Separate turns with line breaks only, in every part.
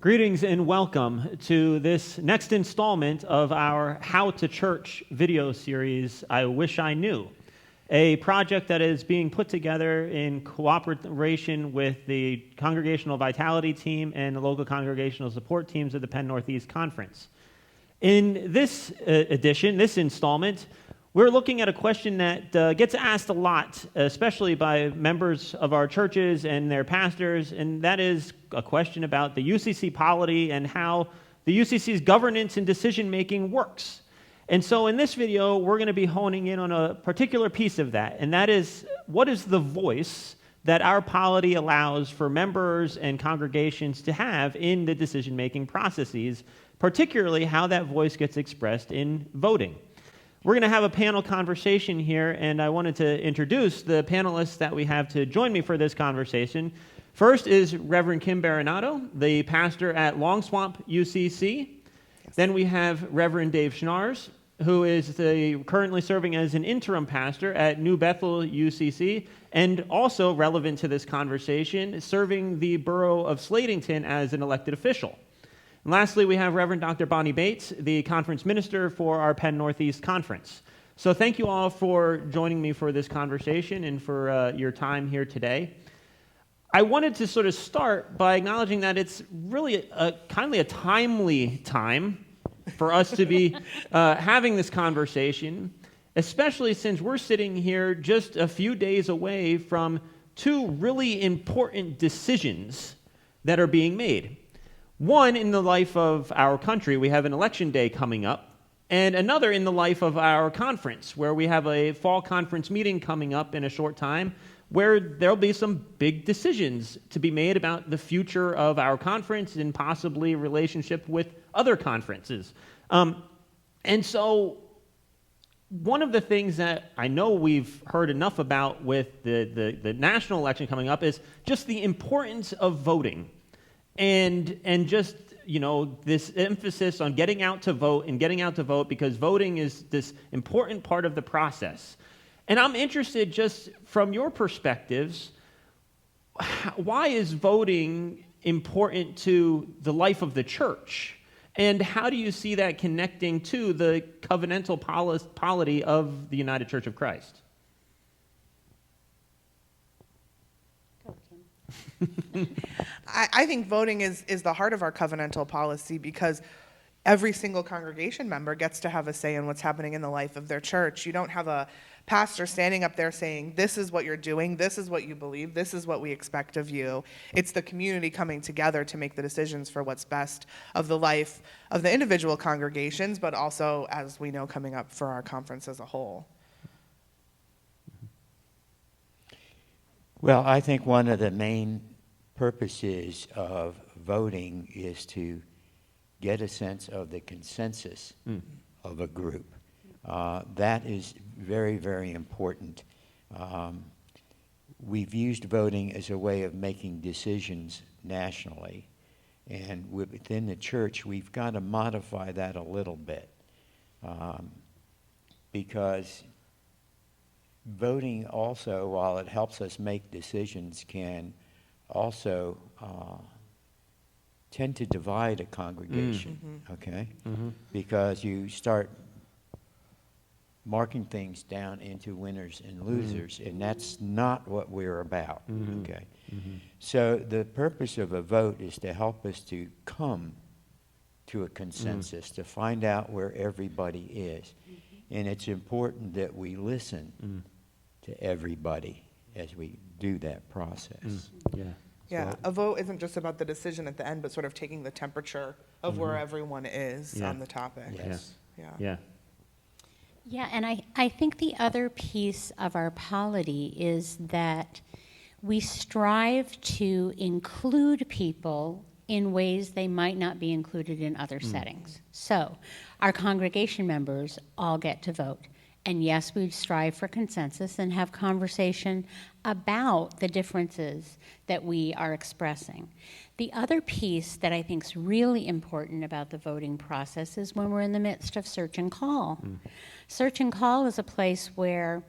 Greetings and welcome to this next installment of our How to Church video series, I Wish I Knew, a project that is being put together in cooperation with the Congregational Vitality Team and the local congregational support teams of the Penn Northeast Conference. In this edition, this installment, we're looking at a question that gets asked a lot, especially by members of our churches and their pastors, and that is a question about the UCC polity and how the UCC's governance and decision-making works. And so in this video, we're going to be honing in on a particular piece of that, and that is, what is the voice that our polity allows for members and congregations to have in the decision-making processes, particularly how that voice gets expressed in voting. We're going to have a panel conversation here, and I wanted to introduce the panelists that we have to join me for this conversation. First is Reverend Kim Baranato, the pastor at Long Swamp UCC. Then we have Reverend Dave Schnars, who is currently serving as an interim pastor at New Bethel UCC, and also relevant to this conversation, serving the borough of Slatington as an elected official. And lastly, we have Reverend Dr. Bonnie Bates, the conference minister for our Penn Northeast Conference. So thank you all for joining me for this conversation and for your time here today. I wanted to sort of start by acknowledging that it's really a timely time for us to be having this conversation, especially since we're sitting here just a few days away from two really important decisions that are being made. One in the life of our country, we have an election day coming up, and another in the life of our conference, where we have a fall conference meeting coming up in a short time, where there'll be some big decisions to be made about the future of our conference and possibly relationship with other conferences. And so one of the things that I know we've heard enough about with the national election coming up is just the importance of voting. And just, this emphasis on getting out to vote because voting is this important part of the process. And I'm interested, just from your perspectives, why is voting important to the life of the church? And how do you see that connecting to the covenantal polity of the United Church of Christ?
I think voting is the heart of our covenantal policy because every single congregation member gets to have a say in what's happening in the life of their church. You don't have a pastor standing up there saying, this is what you're doing, this is what you believe, this is what we expect of you. It's the community coming together to make the decisions for what's best of the life of the individual congregations, but also, as we know, coming up for our conference as a whole.
Well, I think one of the main purposes of voting is to get a sense of the consensus of a group. That is very, very important. We've used voting as a way of making decisions nationally, and within the church, we've got to modify that a little bit because voting also, while it helps us make decisions, can also tend to divide a congregation, okay? Because you start marking things down into winners and losers, and that's not what we're about, okay? So the purpose of a vote is to help us to come to a consensus, to find out where everybody is. And it's important that we listen to everybody as we do that process.
Yeah, a vote isn't just about the decision at the end, but sort of taking the temperature of where everyone is on the topic.
Yes.
Yeah, and I think the other piece of our polity is that we strive to include people in ways they might not be included in other settings. So our congregation members all get to vote. And yes, we strive for consensus and have conversation about the differences that we are expressing. The other piece that I think is really important about the voting process is when we're in the midst of search and call. Search and call is a place where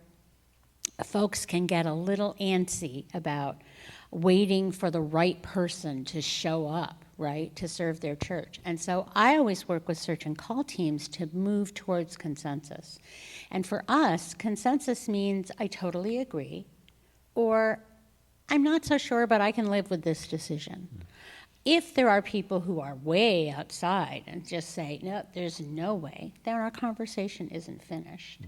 folks can get a little antsy about waiting for the right person to show up, right, to serve their church. And so I always work with search and call teams to move towards consensus. And for us, consensus means I totally agree, or I'm not so sure, but I can live with this decision. If there are people who are way outside and just say, no, there's no way, then our conversation isn't finished.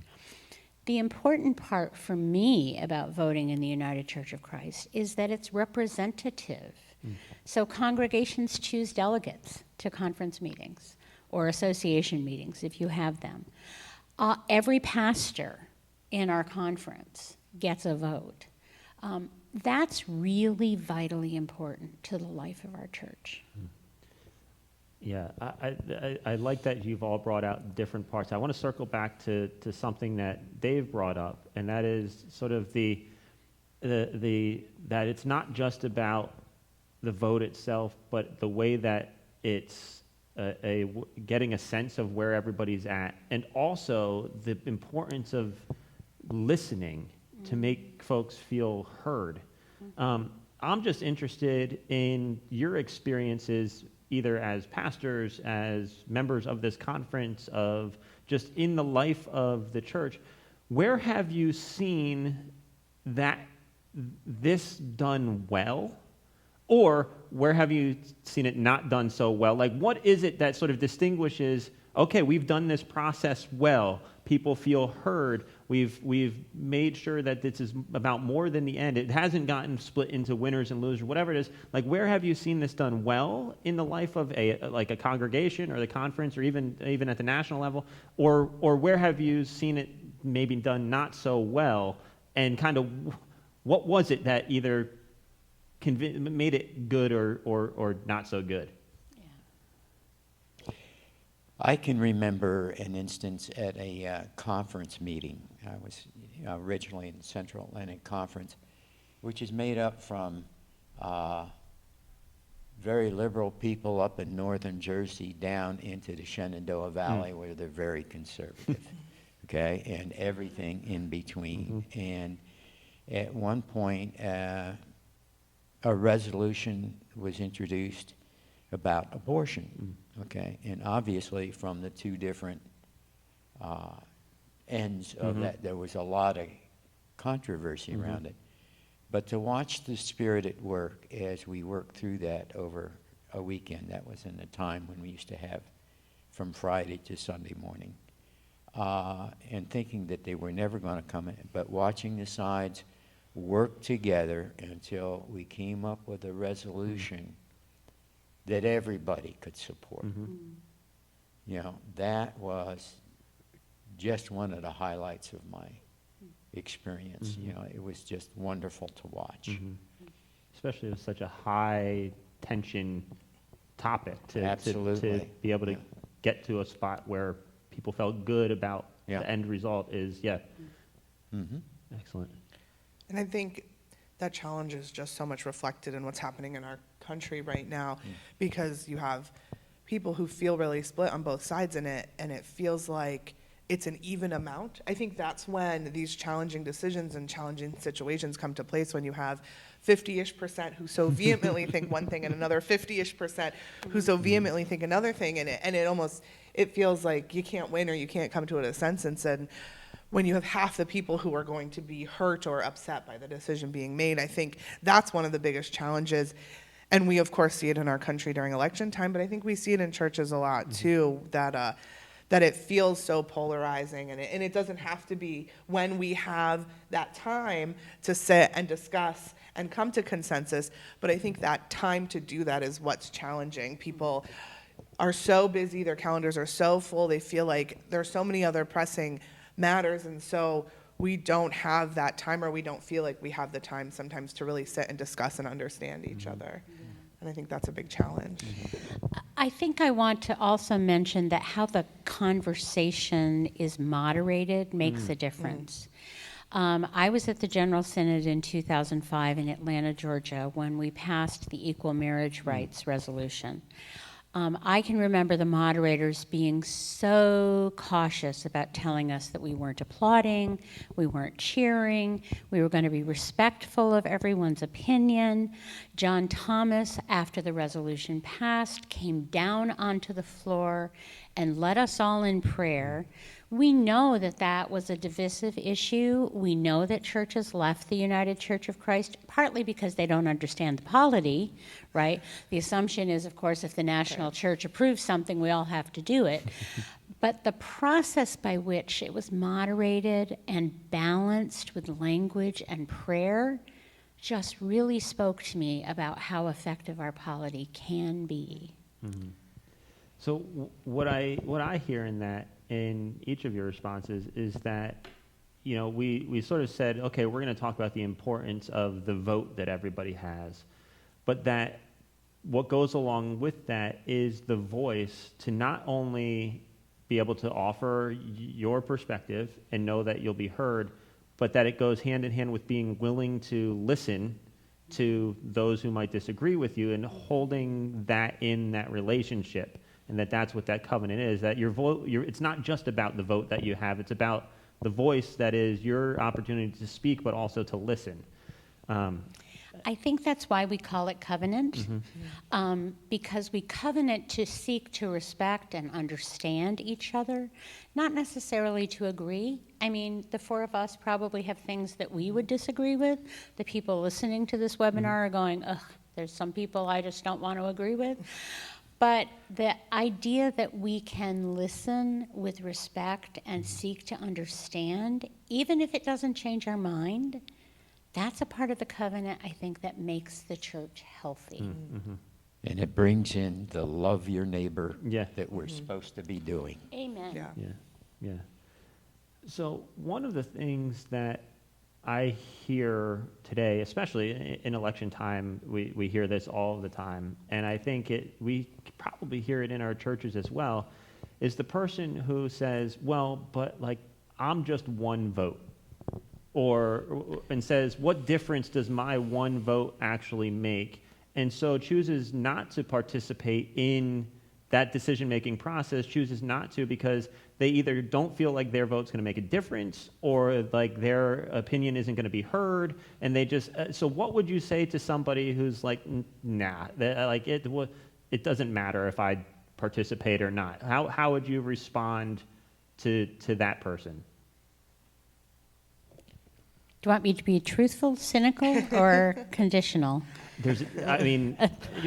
The important part for me about voting in the United Church of Christ is that it's representative. So congregations choose delegates to conference meetings or association meetings if you have them. Every pastor in our conference gets a vote. That's really vitally important to the life of our church.
Yeah, I like that you've all brought out different parts. I want to circle back to something that Dave brought up, and that is sort of the that it's not just about the vote itself, but the way that it's getting a sense of where everybody's at, and also the importance of listening to make folks feel heard. I'm just interested in your experiences, either as pastors, as members of this conference, of just in the life of the church. Where have you seen that this done well? Or where have you seen it not done so well? Like, what is it that sort of distinguishes, okay, we've done this process well, people feel heard, we've made sure that this is about more than the end, it hasn't gotten split into winners and losers, whatever it is. Like, where have you seen this done well in the life of a congregation or the conference, or even at the national level? Or where have you seen it maybe done not so well, and kind of what was it that either made it good or not so good?
I can remember an instance at a conference meeting. I was originally in the Central Atlantic Conference, which is made up from very liberal people up in northern Jersey down into the Shenandoah Valley, where they're very conservative, okay, and everything in between. And at one point, a resolution was introduced about abortion, okay? And obviously from the two different ends of that, there was a lot of controversy around it. But to watch the Spirit at work as we worked through that over a weekend, that was in the time when we used to have from Friday to Sunday morning, and thinking that they were never going to come in, but watching the sides work together until we came up with a resolution that everybody could support. You know, that was just one of the highlights of my experience. You know, it was just wonderful to watch.
Especially with such a high tension topic to be able to get to a spot where people felt good about the end result is, excellent.
And I think that challenge is just so much reflected in what's happening in our country right now, because you have people who feel really split on both sides in it, and it feels like it's an even amount. I think that's when these challenging decisions and challenging situations come to place, when you have 50-ish% who so vehemently think one thing and another 50-ish% who so vehemently think another thing, and it feels like you can't win, or you can't come to a consensus. And when you have half the people who are going to be hurt or upset by the decision being made, I think that's one of the biggest challenges. And we, of course, see it in our country during election time, but I think we see it in churches a lot, too, that it feels so polarizing. And it doesn't have to be when we have that time to sit and discuss and come to consensus, but I think that time to do that is what's challenging. People are so busy, their calendars are so full, they feel like there are so many other pressing matters, and so we don't have that time, or we don't feel like we have the time sometimes to really sit and discuss and understand each other. And I think that's a big challenge.
I think I want to also mention that how the conversation is moderated makes a difference. I was at the General Synod in 2005 in Atlanta, Georgia, when we passed the Equal Marriage Rights Resolution. I can remember the moderators being so cautious about telling us that we weren't applauding, we weren't cheering, we were going to be respectful of everyone's opinion. John Thomas, after the resolution passed, came down onto the floor and led us all in prayer. We know that that was a divisive issue. We know that churches left the United Church of Christ, partly because they don't understand the polity, right? The assumption is, of course, if the national church approves something, we all have to do it. But the process by which it was moderated and balanced with language and prayer just really spoke to me about how effective our polity can be.
Mm-hmm. So what I hear in that, in each of your responses, is that, you know, we sort of said, okay, we're going to talk about the importance of the vote that everybody has, but that what goes along with that is the voice to not only be able to offer your perspective and know that you'll be heard, but that it goes hand in hand with being willing to listen to those who might disagree with you and holding that in that relationship. And that's what that covenant is, that your vote, it's not just about the vote that you have, it's about the voice that is your opportunity to speak, but also to listen.
I think that's why we call it covenant, because we covenant to seek to respect and understand each other, not necessarily to agree. I mean, the four of us probably have things that we would disagree with. The people listening to this webinar are going, ugh, there's some people I just don't want to agree with. But the idea that we can listen with respect and seek to understand, even if it doesn't change our mind, that's a part of the covenant, I think, that makes the church healthy.
Mm-hmm.
And it brings in the love your neighbor that we're
Mm-hmm.
supposed to be doing.
Amen.
Yeah. So one of the things that I hear today, especially in election time, we hear this all the time, and I think we probably hear it in our churches as well, is the person who says, well, but like, I'm just one vote. And says, what difference does my one vote actually make? And so chooses not to participate in that decision-making process, chooses not to because they either don't feel like their vote's going to make a difference or like their opinion isn't going to be heard, and they just so what would you say to somebody who's like, nah, like it doesn't matter if I participate or not? How would you respond to that person?
Do you want me to be truthful, cynical, or conditional?
You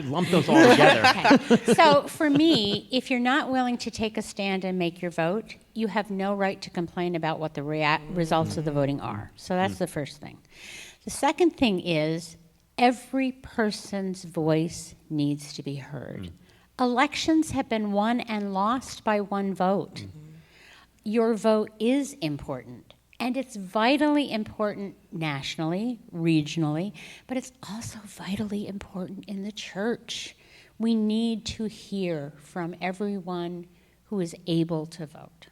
lump those all together.
Okay. So for me, if you're not willing to take a stand and make your vote, you have no right to complain about what the results of the voting are. So that's the first thing. The second thing is every person's voice needs to be heard. Elections have been won and lost by one vote. Your vote is important. And it's vitally important nationally, regionally, but it's also vitally important in the church. We need to hear from everyone who is able to vote.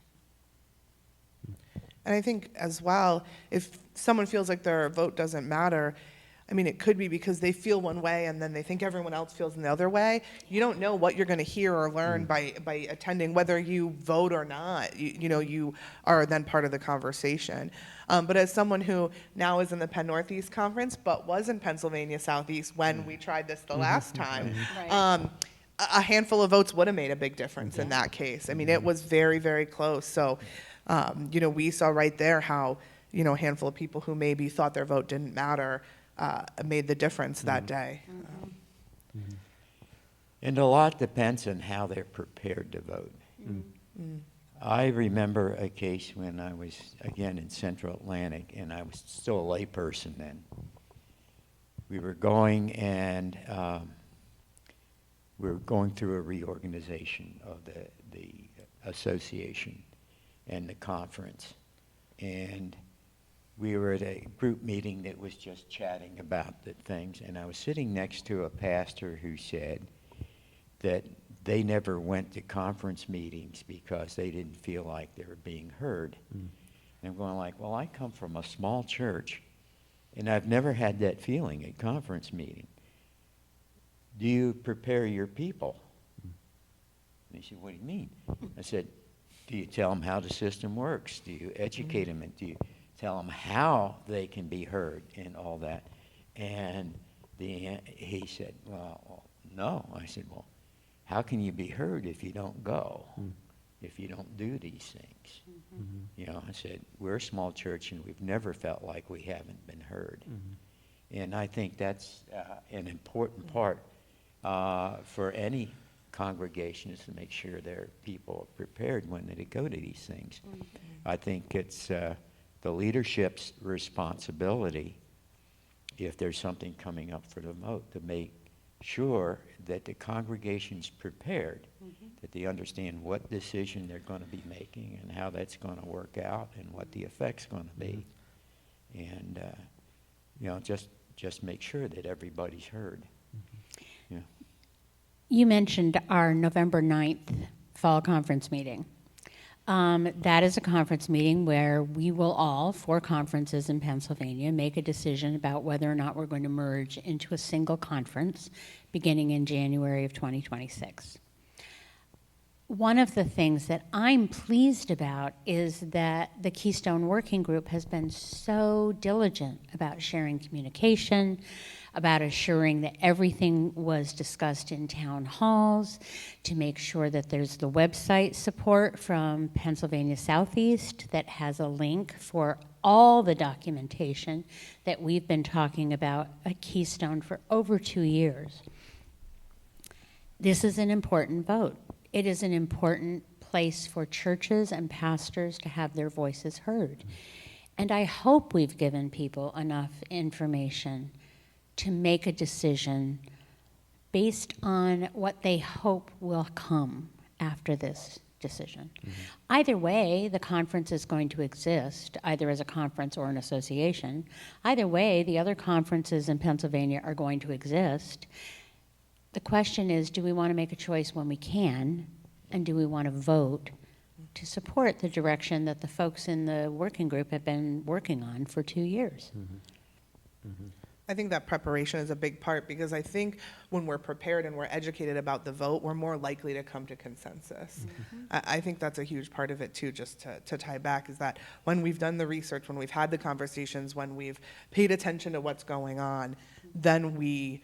And I think as well, if someone feels like their vote doesn't matter, I mean, it could be because they feel one way and then they think everyone else feels the other way. You don't know what you're going to hear or learn by attending, whether you vote or not. You are then part of the conversation. But as someone who now is in the Penn Northeast Conference, but was in Pennsylvania Southeast when we tried this the last time,
Right.
a handful of votes would have made a big difference in that case. I mean, it was very, very close. So, we saw right there how, a handful of people who maybe thought their vote didn't matter made the difference that day.
And a lot depends on how they're prepared to vote. I remember a case when I was, again, in Central Atlantic, and I was still a layperson then. We were going and we were going through a reorganization of the association and the conference. And we were at a group meeting that was just chatting about the things, and I was sitting next to a pastor who said that they never went to conference meetings because they didn't feel like they were being heard. And I'm going like, well, I come from a small church, and I've never had that feeling at conference meeting. Do you prepare your people And he said, what do you mean? I said, do you tell them how the system works? Do you educate them? And do you tell them how they can be heard and all that? And he said, well, no. I said, well, how can you be heard if you don't go, if you don't do these things? You know, I said, we're a small church and we've never felt like we haven't been heard. And I think that's an important part for any congregation, is to make sure their people are prepared when they go to these things. I think it's the leadership's responsibility, if there's something coming up for the vote, to make sure that the congregation's prepared, that they understand what decision they're going to be making and how that's going to work out and what the effect's going to be. And, you know, just make sure that everybody's heard. Yeah.
You mentioned our November 9th fall conference meeting. That is a conference meeting where we will all, 4 conferences in Pennsylvania, make a decision about whether or not we're going to merge into a single conference beginning in January of 2026. One of the things that I'm pleased about is that the Keystone Working Group has been so diligent about sharing communication, about assuring that everything was discussed in town halls, to make sure that there's the website support from Pennsylvania Southeast that has a link for all the documentation that we've been talking about at Keystone for over 2 years. This is an important vote. It is an important place for churches and pastors to have their voices heard. And I hope we've given people enough information to make a decision based on what they hope will come after this decision. Either way, the conference is going to exist, either as a conference or an association. Either way, the other conferences in Pennsylvania are going to exist. The question is, do we want to make a choice when we can, and do we want to vote to support the direction that the folks in the working group have been working on for 2 years?
I think that preparation is a big part, because I think when we're prepared and we're educated about the vote, we're more likely to come to consensus. I think that's a huge part of it too, just to tie back, is that when we've done the research, when we've had the conversations, when we've paid attention to what's going on, then we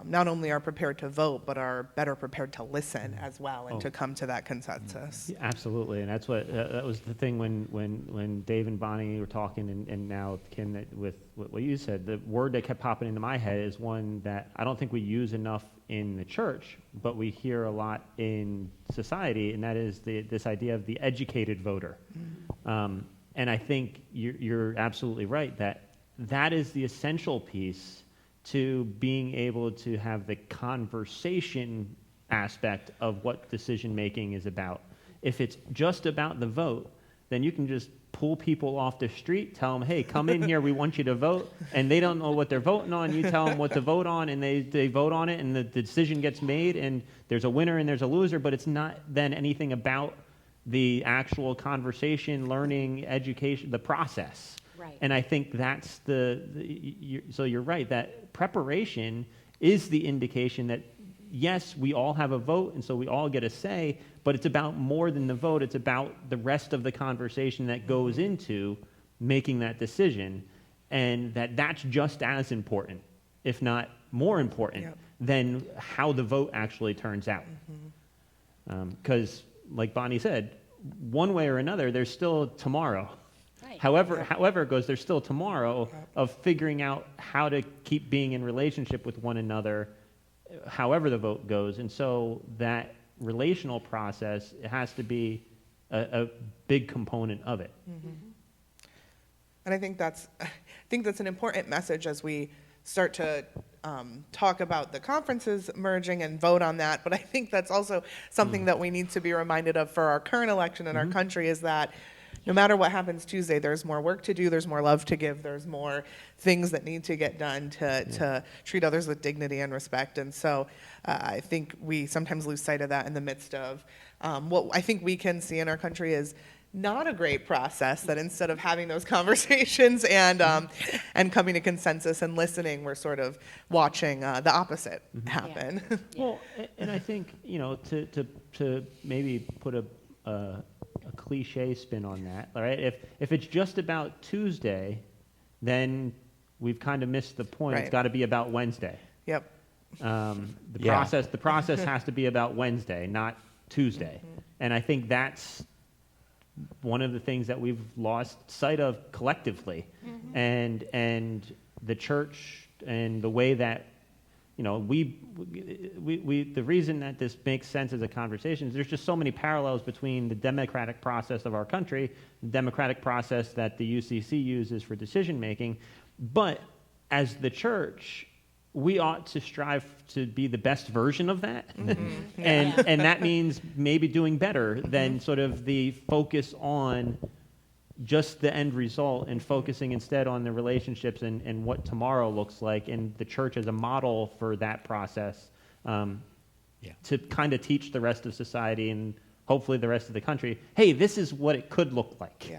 not only are prepared to vote, but are better prepared to listen as well and to come to that consensus.
Yeah, absolutely, and that's what that was the thing when Dave and Bonnie were talking, and now Kim, that with what you said, the word that kept popping into my head is one that I don't think we use enough in the church, but we hear a lot in society, and that is this idea of the educated voter. And I think you're absolutely right that is the essential piece to being able to have the conversation aspect of what decision making is about. If it's just about the vote, then you can just pull people off the street, tell them, hey, come in here, we want you to vote, and they don't know what they're voting on. You tell them what to vote on, and they vote on it, and the decision gets made, and there's a winner and there's a loser, but it's not then anything about the actual conversation, learning, education, the process.
Right.
And I think that's so you're right, that preparation is the indication that, yes, we all have a vote, and so we all get a say, but it's about more than the vote. It's about the rest of the conversation that goes into making that decision, and that's just as important, if not more important, than how the vote actually turns out. Because, like Bonnie said, one way or another, there's still tomorrow.
Right.
However it goes, there's still tomorrow of figuring out how to keep being in relationship with one another, however the vote goes. And so that relational process, it has to be a big component of it.
And I think that's an important message as we start to talk about the conferences merging and vote on that. But I think that's also something that we need to be reminded of for our current election in our country, is that no matter what happens Tuesday, there's more work to do, there's more love to give, there's more things that need to get done to treat others with dignity and respect. And so I think we sometimes lose sight of that in the midst of what I think we can see in our country is not a great process, that instead of having those conversations and coming to consensus and listening, we're sort of watching the opposite happen.
Well, and I think, to to maybe put a cliche spin on that, all right? If it's just about Tuesday, then we've kind of missed the point. It's
Right.
got to be about Wednesday.
Yep.
Yeah.
The process has to be about Wednesday, not Tuesday. And I think that's one of the things that we've lost sight of collectively. And the church and the way that, we the reason that this makes sense as a conversation is there's just so many parallels between the democratic process of our country, the democratic process that the UCC uses for decision making. But as the church, we ought to strive to be the best version of that. And that means maybe doing better than sort of the focus on just the end result and focusing instead on the relationships and what tomorrow looks like, and the church as a model for that process to kind of teach the rest of society and hopefully the rest of the country, hey, this is what it could look like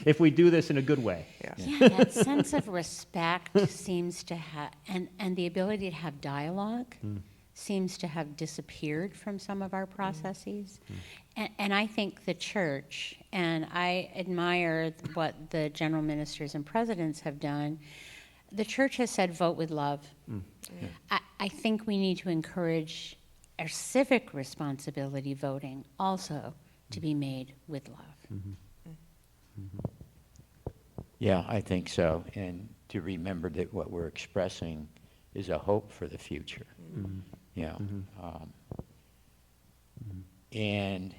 if we do this in a good way.
Yeah, that sense of respect seems to have, and the ability to have dialogue seems to have disappeared from some of our processes. And I think the church, and I admire what the general ministers and presidents have done, the church has said vote with love. I think we need to encourage our civic responsibility voting also to be made with love.
Yeah, I think so. And to remember that what we're expressing is a hope for the future. Yeah. And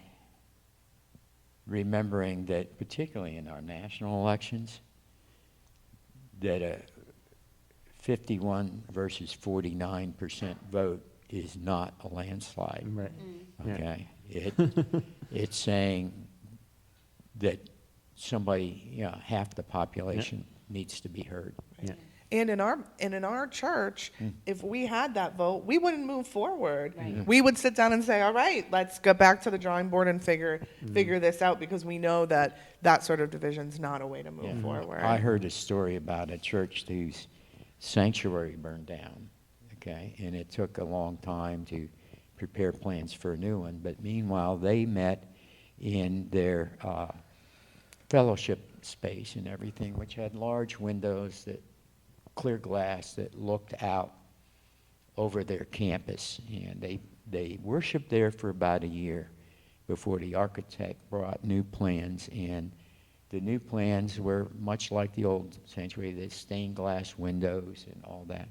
remembering that, particularly in our national elections, that a 51 versus 49% vote is not a landslide.
Right.
Okay. It's saying that somebody, half the population needs to be heard.
Yeah.
And in our church, if we had that vote, we wouldn't move forward.
Right.
We would sit down and say, all right, let's go back to the drawing board and figure this out, because we know that sort of division's not a way to move forward.
I heard a story about a church whose sanctuary burned down, okay, and it took a long time to prepare plans for a new one. But meanwhile, they met in their fellowship space and everything, which had large windows, that clear glass that looked out over their campus, and they worshiped there for about a year before the architect brought new plans. And the new plans were much like the old sanctuary, the stained glass windows and all that.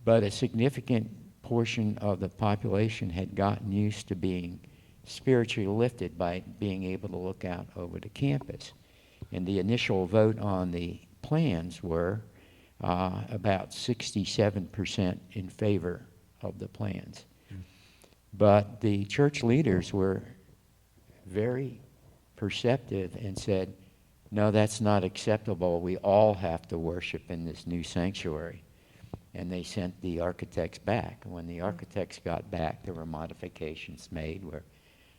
But a significant portion of the population had gotten used to being spiritually lifted by being able to look out over the campus. And the initial vote on the plans were about 67% in favor of the plans. But the church leaders were very perceptive and said, no, that's not acceptable. We all have to worship in this new sanctuary. And they sent the architects back. And when the architects got back, there were modifications made where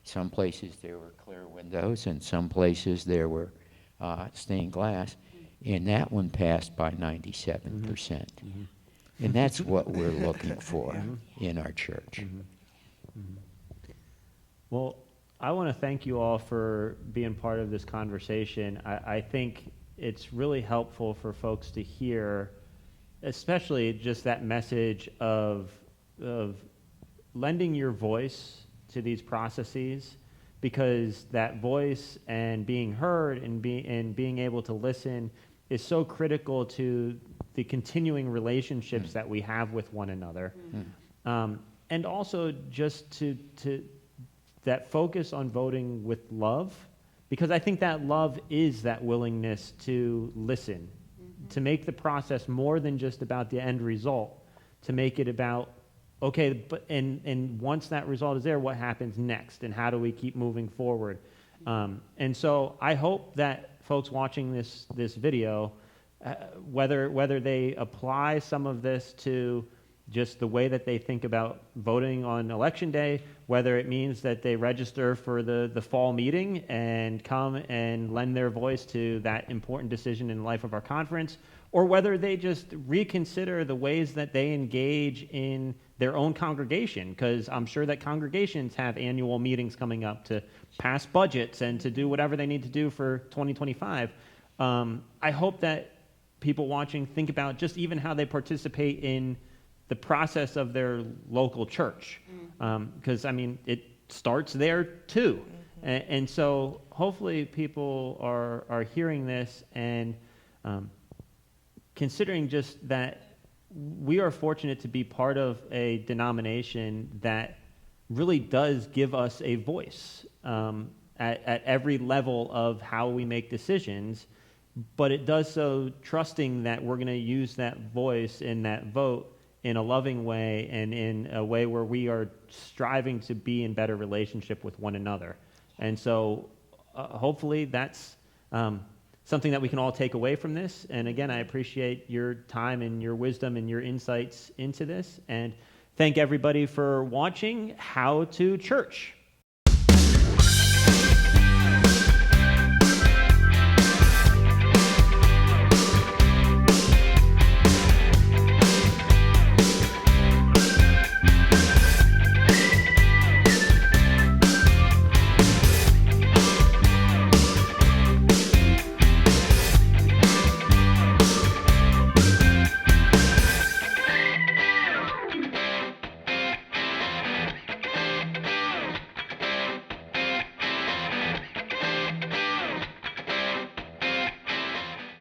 some places there were clear windows and some places there were stained glass. And that one passed by 97%. And that's what we're looking for in our church.
Well, I want to thank you all for being part of this conversation. I think it's really helpful for folks to hear, especially just that message of lending your voice to these processes, because that voice and being heard and being able to listen is so critical to the continuing relationships that we have with one another. And also just to that focus on voting with love, because I think that love is that willingness to listen, to make the process more than just about the end result, to make it about, okay, but and once that result is there, what happens next, and how do we keep moving forward? And so I hope that folks watching this video, whether they apply some of this to just the way that they think about voting on election day, whether it means that they register for the fall meeting and come and lend their voice to that important decision in the life of our conference, or whether they just reconsider the ways that they engage in their own congregation, because I'm sure that congregations have annual meetings coming up to pass budgets and to do whatever they need to do for 2025. I hope that people watching think about just even how they participate in the process of their local church, because, I mean, it starts there too. And so hopefully people are hearing this and considering just that we are fortunate to be part of a denomination that really does give us a voice at every level of how we make decisions, but it does so trusting that we're going to use that voice in that vote in a loving way and in a way where we are striving to be in better relationship with one another. And so hopefully that's something that we can all take away from this. And again, I appreciate your time and your wisdom and your insights into this. And thank everybody for watching How to Church.